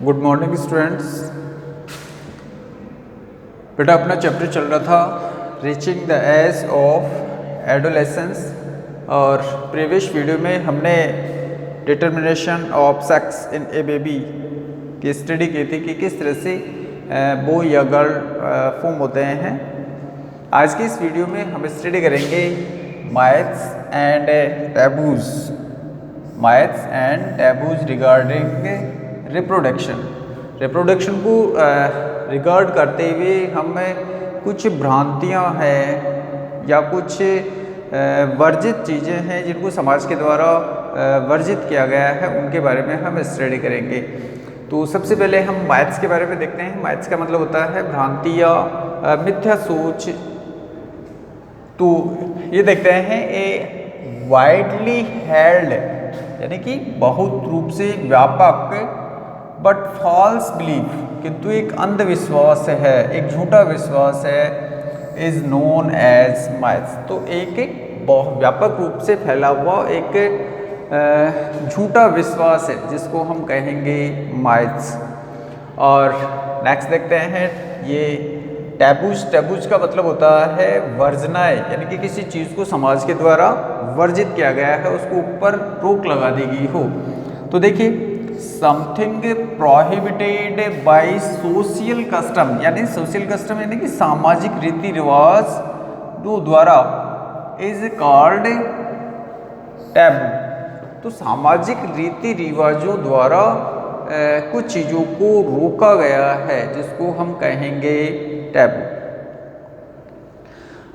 Good morning students. बेटा अपना chapter चल रहा था reaching the age of adolescence और प्रीवियस वीडियो में हमने determination of sex in a baby की स्टडी की थी कि किस तरह से बॉय या गर्ल फॉर्म होते हैं। आज की इस वीडियो में हम स्टडी करेंगे माइथ्स एंड टैबूज रिगार्डिंग रिप्रोडक्शन को रिगार्ड करते हुए हम कुछ भ्रांतियां हैं या कुछ वर्जित चीज़ें हैं जिनको समाज के द्वारा वर्जित किया गया है, उनके बारे में हम स्टडी करेंगे। तो सबसे पहले हम माइथ्स के बारे में देखते हैं। माइथ्स का मतलब होता है भ्रांति या मिथ्या सोच। तो ये देखते हैं ए वाइडली हेल्ड यानी कि बहुत रूप से व्यापक बट फॉल्स बिलीफ, किंतु एक अंधविश्वास है, एक झूठा विश्वास है, इज नोन एज माइथ्स। तो एक बहुत व्यापक रूप से फैला हुआ एक झूठा विश्वास है जिसको हम कहेंगे माइथ्स। और नेक्स्ट देखते हैं ये टैबूज का मतलब होता है वर्जनाएं, यानी कि किसी चीज़ को समाज के द्वारा वर्जित किया गया है, उसको ऊपर रोक लगा दी गई हो। तो देखिए something prohibited by social custom, यानी सोशल कस्टम यानी कि सामाजिक रीति रिवाज द्वारा इज कॉल्ड टैबू। तो सामाजिक रीति रिवाजों द्वारा कुछ चीज़ों को रोका गया है जिसको हम कहेंगे टैबू।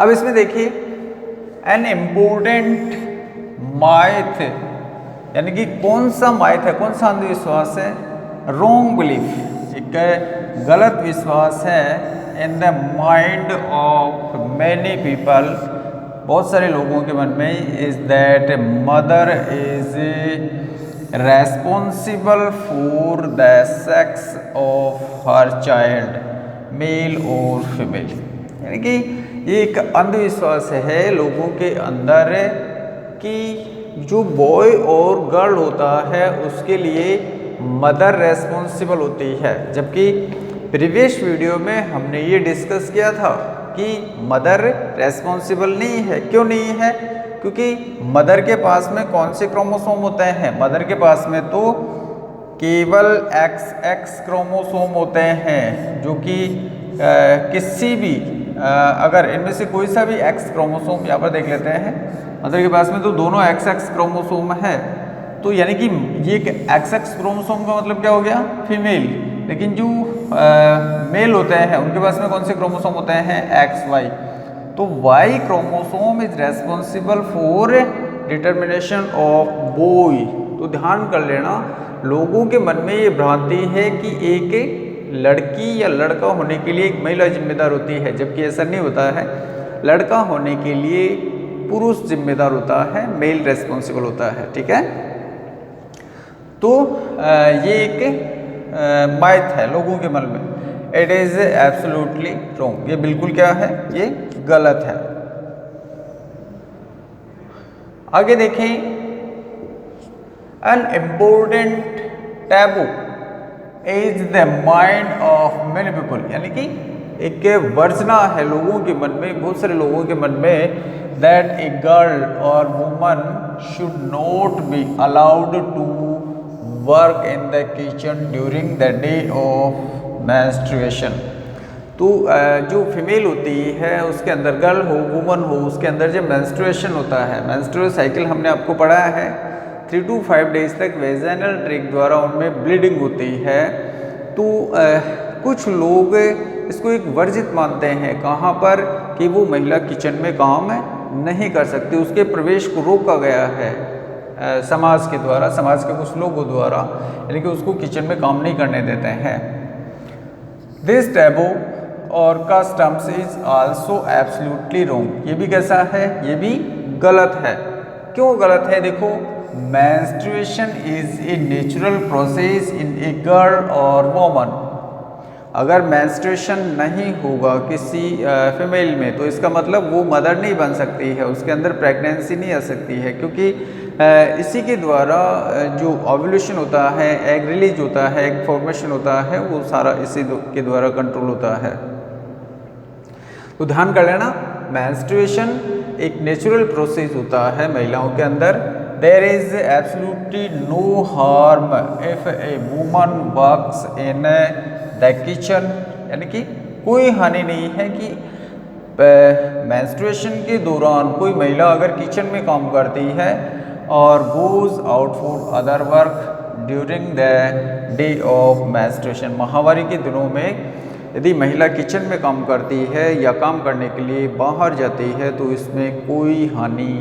अब इसमें देखिए एन इम्पोर्टेंट माइथ, यानी कि कौन सा माइथ है, कौन सा अंधविश्वास है, रॉन्ग बिलीफ, एक गलत विश्वास है in the mind of many people, बहुत सारे लोगों के मन में, is that mother is responsible for the sex of her child, male और फीमेल। यानी कि ये एक अंधविश्वास है लोगों के अंदर कि जो बॉय और गर्ल होता है उसके लिए मदर रेस्पॉन्सिबल होती है, जबकि प्रीवियस वीडियो में हमने ये डिस्कस किया था कि मदर रेस्पॉन्सिबल नहीं है। क्यों नहीं है? क्योंकि मदर के पास में कौन से क्रोमोसोम होते हैं? मदर के पास में तो केवल XX क्रोमोसोम होते हैं, जो कि किसी भी अगर इनमें से कोई सा भी X क्रोमोसोम यहाँ पर देख लेते हैं, मदर के पास में तो दोनों XX क्रोमोसोम है। तो यानी कि ये XX क्रोमोसोम का मतलब क्या हो गया? फीमेल। लेकिन जो मेल होते हैं उनके पास में कौन से क्रोमोसोम होते हैं? XY। तो Y chromosome is responsible for determination of boy. तो ध्यान कर लेना, लोगों के मन में ये भ्रांति है कि एक लड़की या लड़का होने के लिए एक महिला जिम्मेदार होती है, जबकि ऐसा नहीं होता है। लड़का होने के लिए पुरुष जिम्मेदार होता है, मेल रेस्पॉन्सिबल होता है। ठीक है, तो ये एक माइथ है लोगों के मन में। इट इज एब्सोल्युटली रॉन्ग, ये बिल्कुल क्या है? ये गलत है। आगे देखें, an important taboo is the mind of many people, यानी कि एक वर्जना है लोगों के मन में, बहुत सारे लोगों के मन में, दैट ए गर्ल और woman should not be allowed to work in the kitchen during the day of menstruation. तो जो फीमेल होती है उसके अंदर, गर्ल हो वुमन हो, उसके अंदर जब मेंस्ट्रुएशन होता है, मेंस्ट्रुअल साइकिल हमने आपको पढ़ाया है, 3 to 5 डेज तक वेजाइनल ट्रैक्ट द्वारा उनमें ब्लीडिंग होती है। तो कुछ लोग इसको एक वर्जित मानते हैं, कहाँ पर? कि वो महिला किचन में काम नहीं कर सकती, उसके प्रवेश को रोका गया है समाज के द्वारा, समाज के कुछ लोगों द्वारा, यानी कि उसको किचन में काम नहीं करने देते हैं। दिस टैबू और customs is also absolutely wrong, ये भी कैसा है? ये भी गलत है। क्यों गलत है? देखो, menstruation is a natural process in A girl और वोमन। अगर मेंस्ट्रुएशन नहीं होगा किसी फीमेल में, तो इसका मतलब वो मदर नहीं बन सकती है, उसके अंदर प्रेगनेंसी नहीं आ सकती है, क्योंकि इसी के द्वारा जो ओव्यूलेशन होता है, एग रिलीज होता है, एग फॉर्मेशन होता है, वो सारा इसी के द्वारा कंट्रोल होता है। तो ध्यान कर लेना, मेंस्ट्रुएशन एक नेचुरल प्रोसेस होता है महिलाओं के अंदर। There is absolutely no harm if a woman works in the kitchen, यानी कि कोई हानि नहीं है कि मेंस्ट्रुएशन के दौरान कोई महिला अगर किचन में काम करती है और goes out for other work during the day of menstruation. माहवारी के दिनों में यदि महिला किचन में काम करती है या काम करने के लिए बाहर जाती है तो इसमें कोई हानि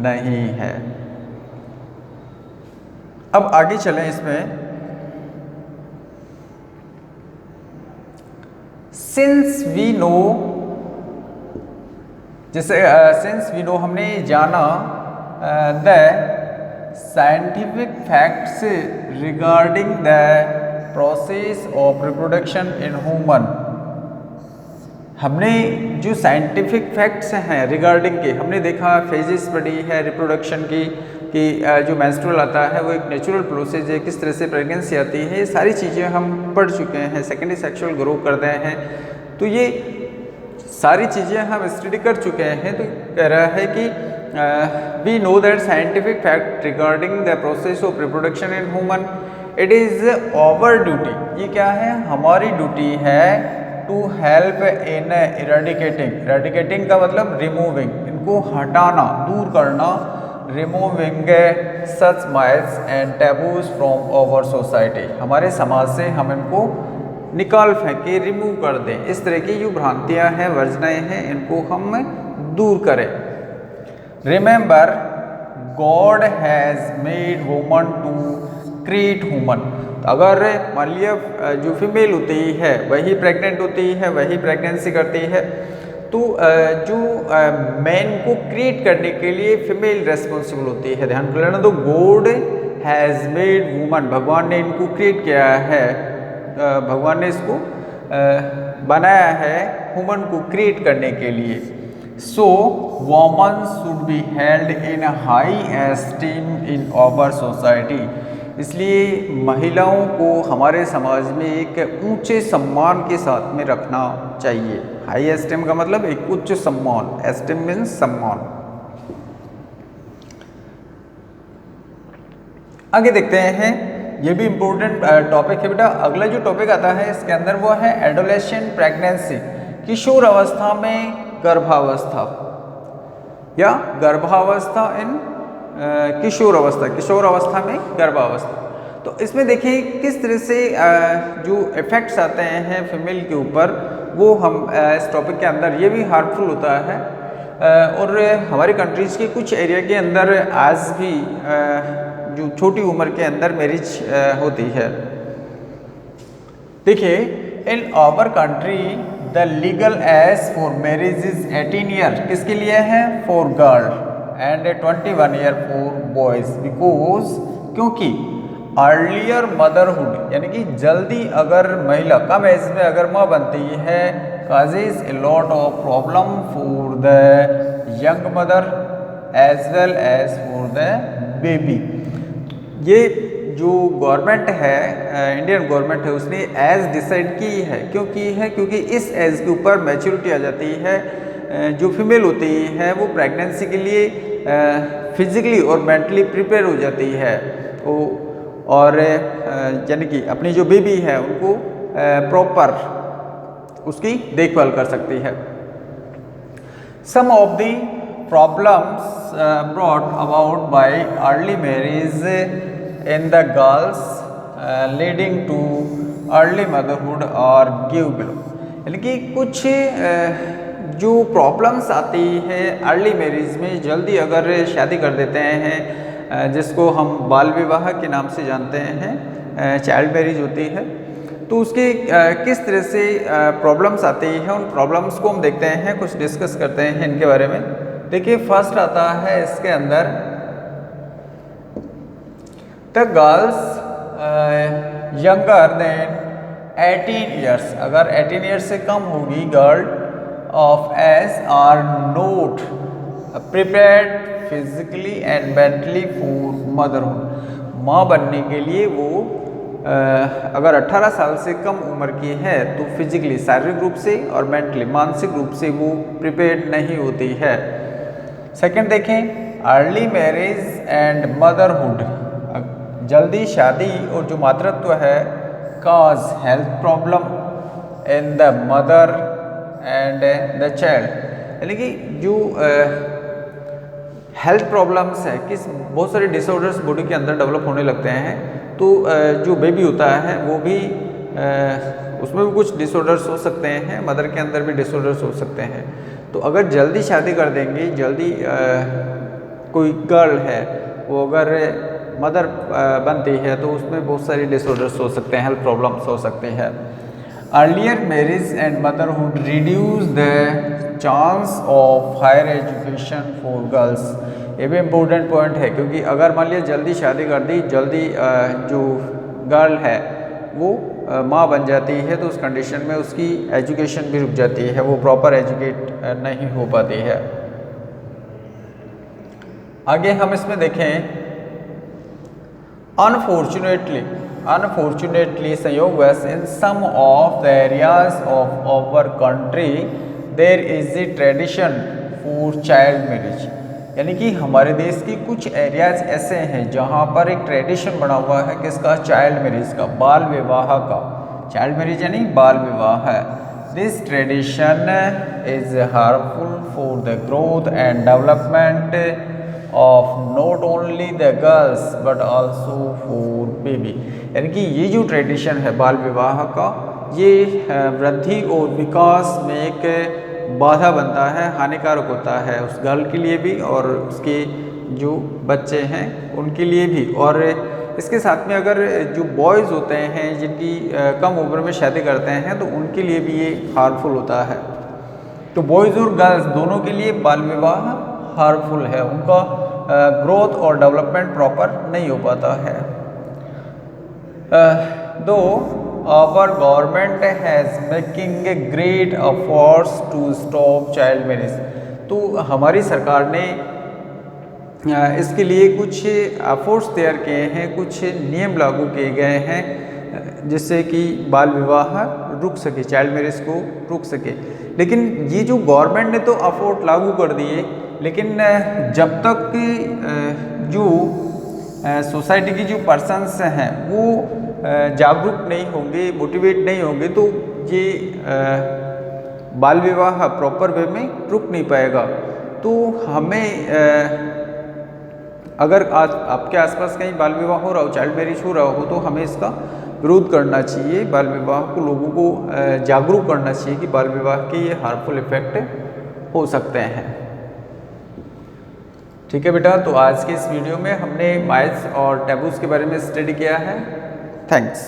नहीं है। अब आगे चलें इसमें। सिंस वी नो, जैसे सिंस वी नो हमने जाना the scientific facts regarding the process of reproduction in human. हमने जो साइंटिफिक फैक्ट्स हैं रिगार्डिंग के, हमने देखा फेजेस पढ़ी है रिप्रोडक्शन की कि जो मेंस्ट्रुअल आता है वो एक नेचुरल प्रोसेस है, किस तरह से प्रेगनेंसी आती है, ये सारी चीज़ें हम पढ़ चुके हैं। सेकेंडरी सेक्सुअल ग्रो करते हैं, तो ये सारी चीज़ें हम स्टडी कर चुके हैं। तो कह रहा है कि we know that scientific fact regarding the process of reproduction in human, it is our duty. ये क्या है? हमारी ड्यूटी है टू हेल्प इन इरेडिकेटिंग का मतलब रिमूविंग, इनको हटाना, दूर करना, removing such myths and taboos from our society. हमारे समाज से हम इनको निकाल फेंके, रिमूव कर दें। इस तरह की जो भ्रांतियाँ हैं, वर्जनाएँ हैं, इनको हम दूर करें। Remember God has made woman to create human. अगर मान लिया जो फीमेल होती है वही प्रेग्नेंट होती है, वही प्रेगनेंसी करती है, तो जो मैन को क्रिएट करने के लिए फीमेल रेस्पॉन्सिबल होती है। ध्यान कर लेना। तो गॉड हैज़ मेड वुमन, भगवान ने इनको क्रिएट किया है, भगवान ने इसको बनाया है ह्यूमन को क्रिएट करने के लिए। So woman should be held in high esteem in our society. इसलिए महिलाओं को हमारे समाज में एक ऊंचे सम्मान के साथ में रखना चाहिए। हाई एस्टीम का मतलब एक उच्च सम्मान, एस्टीम मीन्स सम्मान। आगे देखते हैं, ये भी इम्पोर्टेंट टॉपिक है बेटा। अगला जो टॉपिक आता है इसके अंदर वो है एडोलेसेंट प्रेगनेंसी, किशोर अवस्था में गर्भावस्था या गर्भावस्था इन किशोर अवस्था में गर्भावस्था। तो इसमें देखिए किस तरह से जो इफ़ेक्ट्स आते हैं फीमेल के ऊपर, वो हम इस टॉपिक के अंदर, ये भी हार्मफुल होता है। और हमारी कंट्रीज़ के कुछ एरिया के अंदर आज भी जो छोटी उम्र के अंदर मैरिज होती है। देखिए, in our country the legal age for marriage is 18 year, किसके लिए है? For girl, and 21 year for boys. Because, क्योंकि अर्लियर मदरहुड, यानी कि जल्दी अगर महिला कम एज में अगर माँ बनती है, causes a lot of problem for the young mother as well as for the baby. ये जो गवर्नमेंट है, इंडियन गवर्नमेंट है, उसने एज डिसाइड की है। क्यों की है? क्योंकि इस एज के ऊपर मैच्योरिटी आ जाती है। जो फीमेल होती है वो प्रेगनेंसी के लिए फिजिकली और मेंटली प्रिपेयर हो जाती है, और यानी कि अपनी जो बेबी है उनको प्रॉपर उसकी देखभाल कर सकती है। Some of the problems brought about by early marriage in the girls leading to early motherhood और गिव बिलो, यानी कि कुछ जो प्रॉब्लम्स आती है अर्ली मैरिज में, जल्दी अगर शादी कर देते हैं, जिसको हम बाल विवाह के नाम से जानते हैं, चाइल्ड मैरिज होती है, तो उसके किस तरह से प्रॉब्लम्स आती है, उन प्रॉब्लम्स को हम देखते हैं, कुछ डिस्कस करते हैं इनके बारे में। देखिए, फर्स्ट आता है इसके अंदर the girls younger than 18 years, अगर 18 ईयर्स से कम होगी girl of age are not prepared physically and mentally for motherhood. माँ बनने के लिए वो अगर 18 साल से कम उम्र की है तो फिजिकली शारीरिक रूप से और मेंटली मानसिक रूप से वो प्रिपेयर्ड नहीं होती है। सेकंड देखें, अर्ली मैरिज एंड मदरहुड, जल्दी शादी और जो मातृत्व है, cause health problem in the mother and the child, यानी कि जो हेल्थ प्रॉब्लम्स है, किस बहुत सारे डिसऑर्डर्स बॉडी के अंदर डेवलप होने लगते हैं, तो जो बेबी होता है वो भी उसमें भी कुछ डिसऑर्डर्स हो सकते हैं, मदर के अंदर भी डिसऑर्डर्स हो सकते हैं। तो अगर जल्दी शादी कर देंगे, जल्दी कोई गर्ल है वो अगर मदर बनती है तो उसमें बहुत सारी डिसऑर्डर्स हो सकते हैं, हेल्थ प्रॉब्लम्स हो सकते हैं। Earlier marriage and motherhood reduce the chance of higher education for girls, ये भी इम्पोर्टेंट पॉइंट है, क्योंकि अगर मान लिया जल्दी शादी कर दी, जल्दी जो गर्ल है वो माँ बन जाती है, तो उस कंडीशन में उसकी एजुकेशन भी रुक जाती है, वो प्रॉपर एजुकेट नहीं हो पाती है। आगे हम इसमें देखें, अनफॉर्चुनेटली संयोगवश in some of the areas of our country there is a tradition for child marriage, यानी कि हमारे देश की कुछ एरियाज ऐसे हैं जहाँ पर एक ट्रेडिशन बना हुआ है किसका, चाइल्ड मैरिज का, बाल विवाह का। चाइल्ड मैरिज यानी बाल विवाह है। This tradition is harmful for the growth and development of not only the girls but also for baby, यानी कि ये जो ट्रेडिशन है बाल विवाह का, ये वृद्धि और विकास में एक बाधा बनता है, हानिकारक होता है उस गर्ल के लिए भी और उसके जो बच्चे हैं उनके लिए भी। और इसके साथ में अगर जो बॉयज़ होते हैं जिनकी कम उम्र में शादी करते हैं तो उनके लिए भी ये हार्मफुल होता है। तो बॉयज़ और गर्ल्स दोनों के लिए बाल विवाह हार्मफुल है, उनका ग्रोथ और डेवलपमेंट प्रॉपर नहीं हो पाता है। दो our government has making a great efforts to stop child marriage, तो हमारी सरकार ने इसके लिए कुछ एफर्ट्स तैयार किए हैं, कुछ नियम लागू किए गए हैं जिससे कि बाल विवाह रुक सके, चाइल्ड मैरिज को रुक सके। लेकिन ये जो गवर्नमेंट ने तो एफर्ट लागू कर दिए, लेकिन जब तक जो सोसाइटी की जो पर्सन्स हैं वो जागरूक नहीं होंगे, मोटिवेट नहीं होंगे, तो ये बाल विवाह प्रॉपर वे में रुक नहीं पाएगा। तो हमें अगर आज आपके आसपास कहीं बाल विवाह हो रहा हो, चाइल्ड मैरिज हो रहा हो, तो हमें इसका विरोध करना चाहिए, बाल विवाह को लोगों को जागरूक करना चाहिए कि बाल विवाह के ये हार्मफुल इफेक्ट हो सकते हैं। ठीक है बेटा, तो आज के इस वीडियो में हमने माइथ्स और टैबूज के बारे में स्टडी किया है। थैंक्स।